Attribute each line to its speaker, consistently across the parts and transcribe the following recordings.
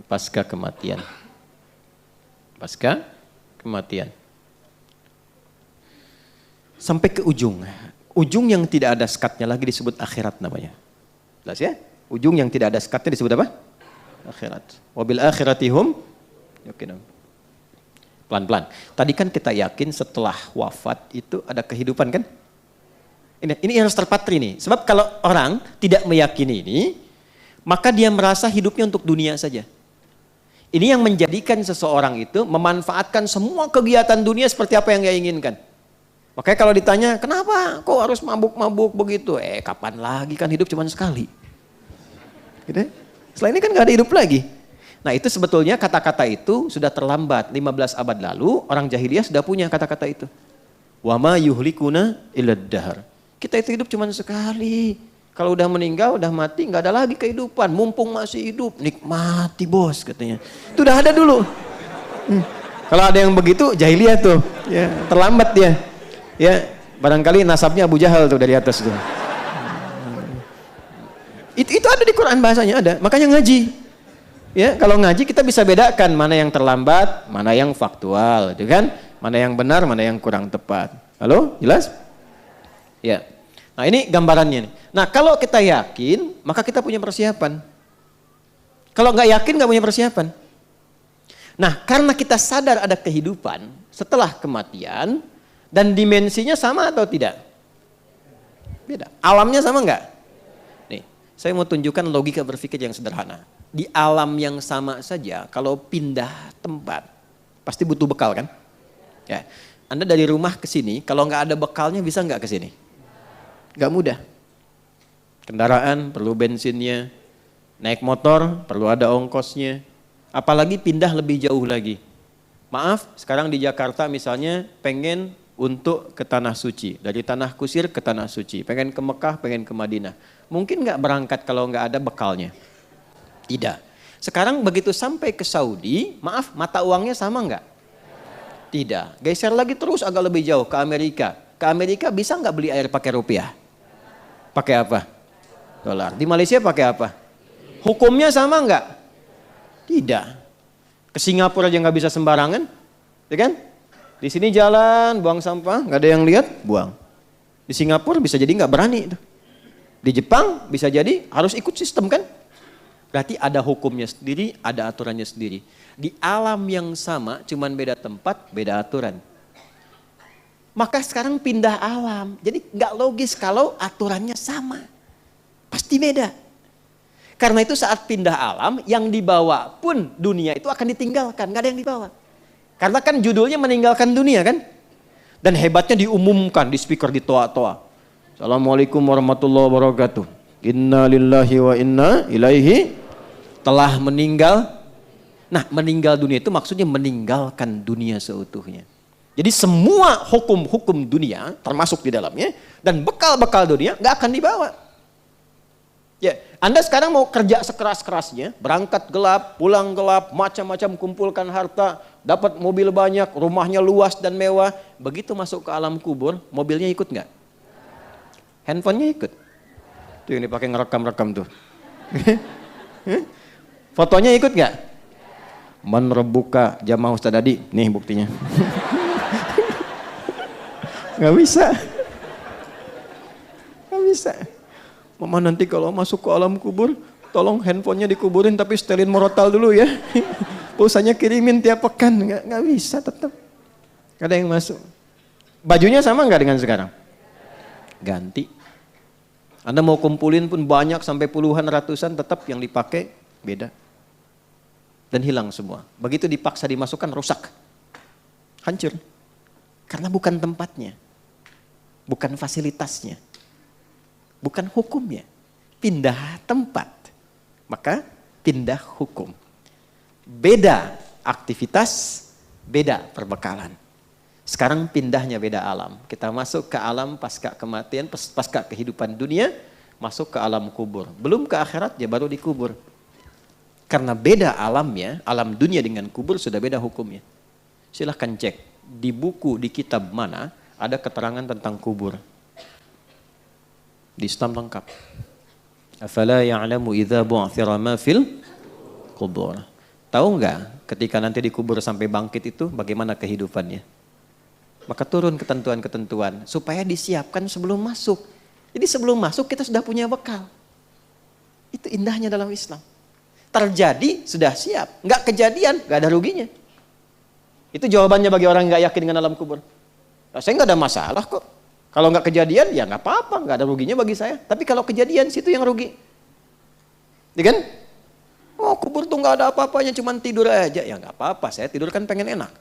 Speaker 1: pasca kematian. Pasca kematian. Sampai ke ujung. Ujung yang tidak ada sekatnya lagi disebut akhirat namanya. Jelas ya? Ujung yang tidak ada sekatnya disebut apa? Akhirat. Wabil akhiratihum yuqinun. Pelan-pelan. Tadi kan kita yakin setelah wafat itu ada kehidupan kan? Ini harus terpatri nih. Sebab kalau orang tidak meyakini ini, maka dia merasa hidupnya untuk dunia saja. Ini yang menjadikan seseorang itu memanfaatkan semua kegiatan dunia seperti apa yang dia inginkan. Makanya kalau ditanya, kenapa kok harus mabuk-mabuk begitu? Kapan lagi, kan hidup cuma sekali. Gitu? Setelah ini kan gak ada hidup lagi. Nah itu sebetulnya kata-kata itu sudah terlambat. 15 abad lalu orang jahiliyah sudah punya kata-kata itu. Wa ma yuhlikuna illad dahr. Kita itu hidup cuma sekali. Kalau udah meninggal, udah mati, gak ada lagi kehidupan. Mumpung masih hidup, nikmati bos katanya. Itu udah ada dulu. Kalau ada yang begitu, jahiliyah tuh. Ya, terlambat dia. Ya, barangkali nasabnya Abu Jahal tuh dari atas tuh. Itu ada di Quran bahasanya ada. Makanya ngaji. Ya, kalau ngaji kita bisa bedakan mana yang terlambat, mana yang faktual, gitu kan? Mana yang benar, mana yang kurang tepat. Halo, jelas? Ya. Nah, ini gambarannya nih. Nah, kalau kita yakin, maka kita punya persiapan. Kalau nggak yakin, nggak punya persiapan. Nah, karena kita sadar ada kehidupan setelah kematian dan dimensinya sama atau tidak? Beda. Alamnya sama nggak? Nih, saya mau tunjukkan logika berpikir yang sederhana. Di alam yang sama saja, kalau pindah tempat, pasti butuh bekal kan? Ya, Anda dari rumah ke sini, kalau nggak ada bekalnya bisa nggak ke sini? Nggak mudah. Kendaraan perlu bensinnya, naik motor perlu ada ongkosnya, apalagi pindah lebih jauh lagi. Maaf, sekarang di Jakarta misalnya pengen untuk ke Tanah Suci, dari Tanah Kusir ke Tanah Suci, pengen ke Mekah, pengen ke Madinah. Mungkin nggak berangkat kalau nggak ada bekalnya? Tidak. Sekarang begitu sampai ke Saudi, maaf, mata uangnya sama nggak? Tidak. Geser lagi terus agak lebih jauh ke Amerika. Ke Amerika bisa nggak beli air pakai rupiah? Pakai apa? Dolar. Di Malaysia pakai apa? Hukumnya sama nggak? Tidak. Ke Singapura aja nggak bisa sembarangan, ya kan? Di sini jalan, buang sampah, nggak ada yang lihat, buang. Di Singapura bisa jadi nggak berani. Di Jepang bisa jadi harus ikut sistem kan? Berarti ada hukumnya sendiri, ada aturannya sendiri. Di alam yang sama, cuman beda tempat, beda aturan. Maka sekarang pindah alam. Jadi nggak logis kalau aturannya sama. Pasti beda. Karena itu saat pindah alam, yang dibawa pun dunia itu akan ditinggalkan. Nggak ada yang dibawa. Karena kan judulnya meninggalkan dunia kan. Dan hebatnya diumumkan di speaker di toa-toa. Assalamualaikum warahmatullahi wabarakatuh. Inna lillahi wa inna ilaihi telah meninggal. Nah, meninggal dunia itu maksudnya meninggalkan dunia seutuhnya. Jadi semua hukum-hukum dunia termasuk di dalamnya dan bekal-bekal dunia nggak akan dibawa. Ya, Anda sekarang mau kerja sekeras-kerasnya, berangkat gelap, pulang gelap, macam-macam kumpulkan harta, dapat mobil banyak, rumahnya luas dan mewah. Begitu masuk ke alam kubur, mobilnya ikut nggak? Handphonenya ikut. Tuh yang dipakai ngerekam-rekam tuh. Fotonya ikut nggak? Man rebuka jamaah Ustaz Adi, nih buktinya. Nggak bisa. Nggak bisa. Mama nanti kalau masuk ke alam kubur, tolong handphonenya dikuburin tapi setelin morotal dulu ya. Pulsanya kirimin tiap pekan. Nggak bisa tetap. Nggak ada yang masuk. Bajunya sama nggak dengan sekarang? Ganti. Anda mau kumpulin pun banyak sampai puluhan ratusan tetap yang dipakai beda. Dan hilang semua. Begitu dipaksa dimasukkan rusak. Hancur. Karena bukan tempatnya. Bukan fasilitasnya. Bukan hukumnya. Pindah tempat. Maka pindah hukum. Beda aktivitas, beda perbekalan. Sekarang pindahnya beda alam. Kita masuk ke alam pasca kematian, pasca kehidupan dunia, masuk ke alam kubur. Belum ke akhirat, ya baru dikubur. Karena beda alamnya, alam dunia dengan kubur sudah beda hukumnya. Silahkan cek, di buku, di kitab mana ada keterangan tentang kubur. Di Islam lengkap. Afala ya'lamu idza bu'thira ma fil kubur. Tahu nggak ketika nanti dikubur sampai bangkit itu bagaimana kehidupannya? Maka turun ketentuan-ketentuan supaya disiapkan sebelum masuk. Jadi sebelum masuk kita sudah punya bekal. Itu indahnya dalam Islam. Terjadi sudah siap, nggak kejadian nggak ada ruginya. Itu jawabannya bagi orang yang nggak yakin dengan alam kubur. Nah, saya nggak ada masalah kok. Kalau nggak kejadian ya nggak apa-apa, nggak ada ruginya bagi saya. Tapi kalau kejadian situ yang rugi, ya kan? Oh kubur tuh nggak ada apa-apanya, cuma tidur aja. Ya nggak apa-apa, saya tidur kan pengen enak,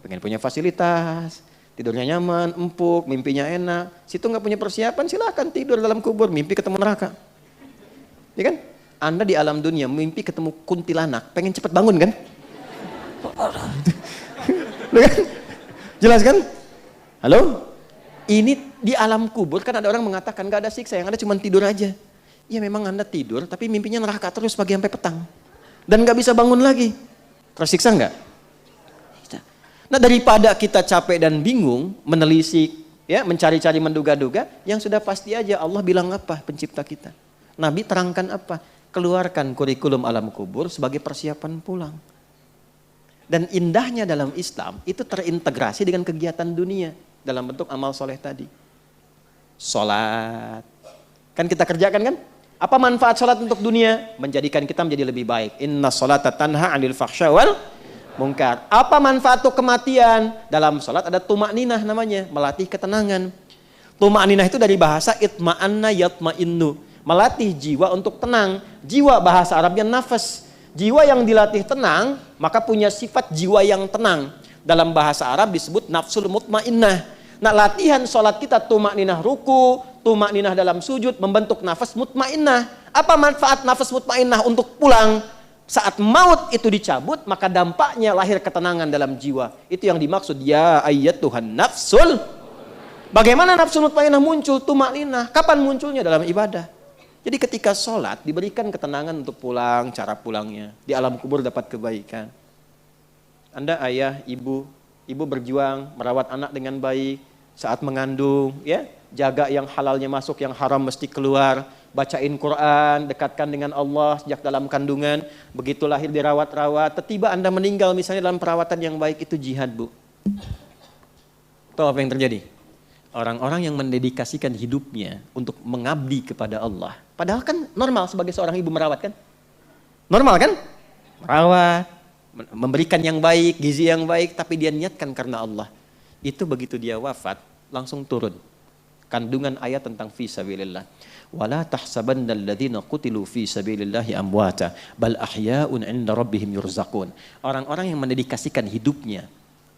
Speaker 1: pengen punya fasilitas, tidurnya nyaman, empuk, mimpinya enak. Situ nggak punya persiapan, silahkan tidur dalam kubur, mimpi ketemu neraka, ya kan? Anda di alam dunia mimpi ketemu kuntilanak, pengen cepet bangun kan? Jelas kan? Halo? Ini di alam kubur kan ada orang mengatakan gak ada siksa, yang ada cuma tidur aja. Ya memang Anda tidur, tapi mimpinya neraka terus pagi sampai petang. Dan gak bisa bangun lagi. Tersiksa gak? Nah daripada kita capek dan bingung, menelisik, ya, mencari-cari menduga-duga, yang sudah pasti aja Allah bilang apa pencipta kita. Nabi terangkan apa? Keluarkan kurikulum alam kubur sebagai persiapan pulang. Dan indahnya dalam Islam itu terintegrasi dengan kegiatan dunia dalam bentuk amal soleh tadi. Sholat, kan kita kerjakan kan? Apa manfaat sholat untuk dunia? Menjadikan kita menjadi lebih baik. Inna sholata tanha 'anil fahsya wal munkar. Apa manfaat untuk kematian? Dalam sholat ada tumakninah namanya, melatih ketenangan. Tumakninah itu dari bahasa itma'anna yatma'innu, melatih jiwa untuk tenang. Jiwa bahasa Arabnya nafas. Jiwa yang dilatih tenang, maka punya sifat jiwa yang tenang. Dalam bahasa Arab disebut nafsul mutmainnah. Nah latihan sholat kita tumakninah ruku, tumakninah dalam sujud, membentuk nafas mutmainnah. Apa manfaat nafas mutmainnah untuk pulang? Saat maut itu dicabut, maka dampaknya lahir ketenangan dalam jiwa. Itu yang dimaksud ya ayyatuhan nafsul. Bagaimana nafsul mutmainnah muncul? Tumakninah. Kapan munculnya? Dalam ibadah. Jadi ketika sholat diberikan ketenangan untuk pulang, cara pulangnya. Di alam kubur dapat kebaikan. Anda ayah, ibu berjuang merawat anak dengan baik. Saat mengandung, ya, jaga yang halalnya masuk, yang haram mesti keluar. Bacain Quran, dekatkan dengan Allah sejak dalam kandungan. Begitu lahir dirawat-rawat. Tiba Anda meninggal misalnya dalam perawatan yang baik, itu jihad, Bu. Tahu apa yang terjadi? Orang-orang yang mendedikasikan hidupnya untuk mengabdi kepada Allah. Padahal kan normal sebagai seorang ibu merawat kan? Normal kan? Merawat, memberikan yang baik, gizi yang baik, tapi dia niatkan karena Allah. Itu begitu dia wafat, langsung turun kandungan ayat tentang fi sabilillah. Wala tahsabanna alladziina qutilu fi sabilillahi amwata bal ahya'un 'inda rabbihim yurzaqun. Orang-orang yang mendedikasikan hidupnya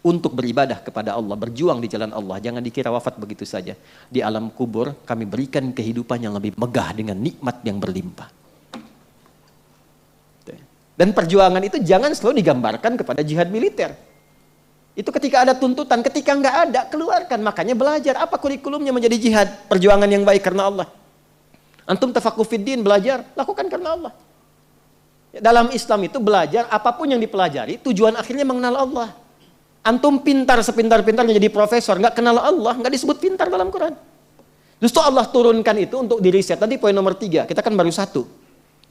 Speaker 1: untuk beribadah kepada Allah, berjuang di jalan Allah, jangan dikira wafat begitu saja. Di alam kubur kami berikan kehidupan yang lebih megah dengan nikmat yang berlimpah. Dan perjuangan itu jangan selalu digambarkan kepada jihad militer. Itu ketika ada tuntutan, ketika nggak ada, keluarkan. Makanya belajar, apa kurikulumnya menjadi jihad, perjuangan yang baik karena Allah. Antum tafaqquh fiddin, belajar, lakukan karena Allah. Dalam Islam itu belajar, apapun yang dipelajari, tujuan akhirnya mengenal Allah. Antum pintar sepintar-pintarnya jadi profesor, nggak kenal Allah, nggak disebut pintar dalam Quran. Justru Allah turunkan itu untuk diriset. Nanti poin nomor 3, kita kan baru 1,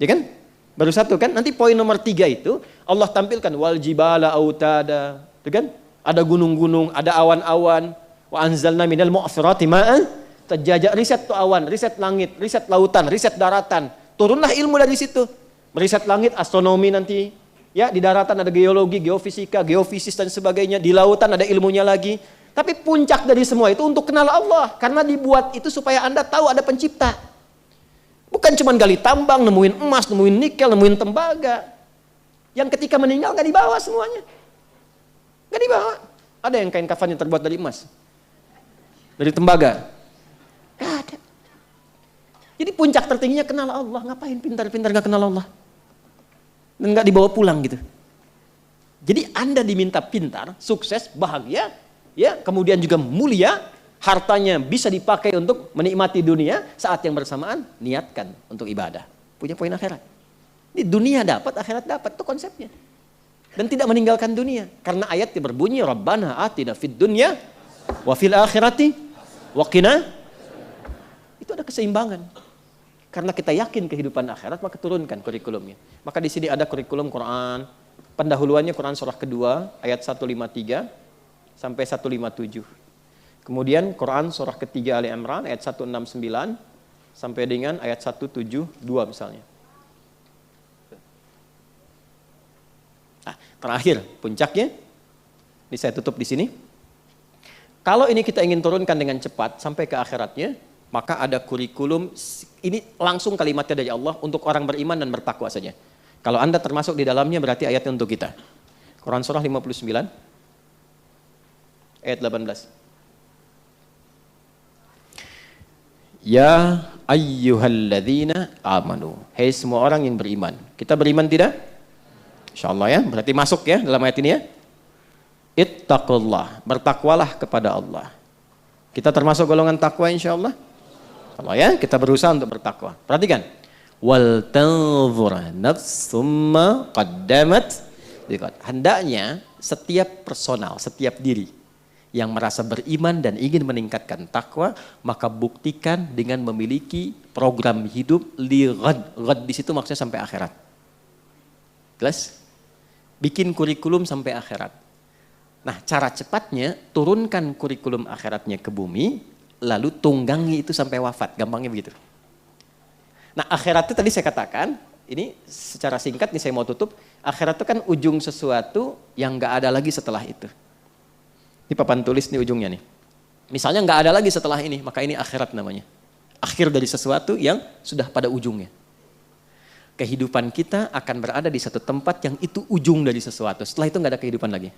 Speaker 1: ya kan? Baru 1 kan? Nanti poin nomor 3 itu Allah tampilkan wal jibala autada, ya kan? Ada gunung-gunung, ada awan-awan. Wa anzalna minal mu'sirati ma'an tajajja. Riset tuh awan, riset langit, riset lautan, riset daratan. Turunlah ilmu dari situ. Meriset langit, astronomi nanti. Ya, di daratan ada geologi, geofisika, geofisis dan sebagainya. Di lautan ada ilmunya lagi. Tapi puncak dari semua itu untuk kenal Allah. Karena dibuat itu supaya Anda tahu ada pencipta. Bukan cuma gali tambang, nemuin emas, nemuin nikel, nemuin tembaga. Yang ketika meninggal gak dibawa semuanya. Gak dibawa. Ada yang kain kafan yang terbuat dari emas, dari tembaga. Gak ada. Jadi puncak tertingginya kenal Allah. Ngapain pintar-pintar gak kenal Allah? Dan gak dibawa pulang gitu. Jadi Anda diminta pintar, sukses, bahagia, ya, kemudian juga mulia, hartanya bisa dipakai untuk menikmati dunia, saat yang bersamaan niatkan untuk ibadah. Punya poin akhirat. Ini dunia dapat, akhirat dapat, itu konsepnya. Dan tidak meninggalkan dunia. Karena ayatnya berbunyi, Rabbana atina fid dunya wa fil akhirati wa qina. Itu ada keseimbangan. Karena kita yakin kehidupan akhirat, maka turunkan kurikulumnya. Maka di sini ada kurikulum Quran. Pendahuluannya Quran surah kedua, ayat 153 sampai 157. Kemudian Quran surah ketiga Ali Imran, ayat 169 sampai dengan ayat 172 misalnya. Nah, terakhir, puncaknya, ini saya tutup di sini. Kalau ini kita ingin turunkan dengan cepat sampai ke akhiratnya, maka ada kurikulum, ini langsung kalimatnya dari Allah untuk orang beriman dan bertakwa saja. Kalau Anda termasuk di dalamnya berarti ayatnya untuk kita. Quran surah 59, ayat 18. Ya ayyuhalladzina amanu. Hei semua orang yang beriman. Kita beriman tidak? Insyaallah ya, berarti masuk ya dalam ayat ini ya. Ittaqullah, bertakwalah kepada Allah. Kita termasuk golongan takwa insyaallah. Kalau ya, kita berusaha untuk bertakwa. Perhatikan. Wal tanzur nafsum ma qaddamat. Hendaknya setiap personal, setiap diri yang merasa beriman dan ingin meningkatkan takwa, maka buktikan dengan memiliki program hidup li ghad. Ghad di situ maksudnya sampai akhirat. Jelas? Bikin kurikulum sampai akhirat. Nah, cara cepatnya turunkan kurikulum akhiratnya ke bumi, lalu tunggangi itu sampai wafat, gampangnya begitu. Nah, akhirat itu tadi saya katakan, ini secara singkat nih saya mau tutup, akhirat itu kan ujung sesuatu yang nggak ada lagi setelah itu. Ini papan tulis nih ujungnya nih. Misalnya nggak ada lagi setelah ini, maka ini akhirat namanya. Akhir dari sesuatu yang sudah pada ujungnya. Kehidupan kita akan berada di satu tempat yang itu ujung dari sesuatu. Setelah itu nggak ada kehidupan lagi.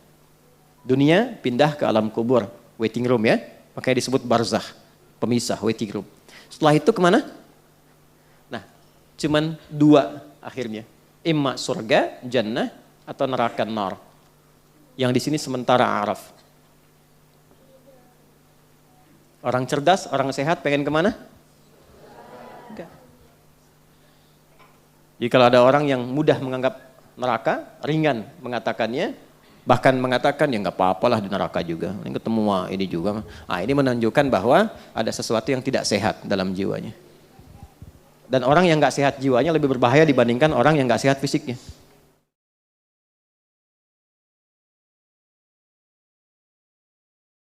Speaker 1: Dunia pindah ke alam kubur, waiting room ya. Makanya disebut barzakh, pemisah, waiting room. Setelah itu kemana? Nah, cuman dua akhirnya. Imma surga, jannah, atau neraka nar. Yang di sini sementara araf. Orang cerdas, orang sehat pengen kemana? Enggak. Jadi kalau ada orang yang mudah menganggap neraka, ringan mengatakannya, bahkan mengatakan ya nggak apa-apalah di neraka juga, ini ketemu ini juga. Nah, ini menunjukkan bahwa ada sesuatu yang tidak sehat dalam jiwanya. Dan orang yang nggak sehat jiwanya lebih berbahaya dibandingkan orang yang nggak sehat fisiknya.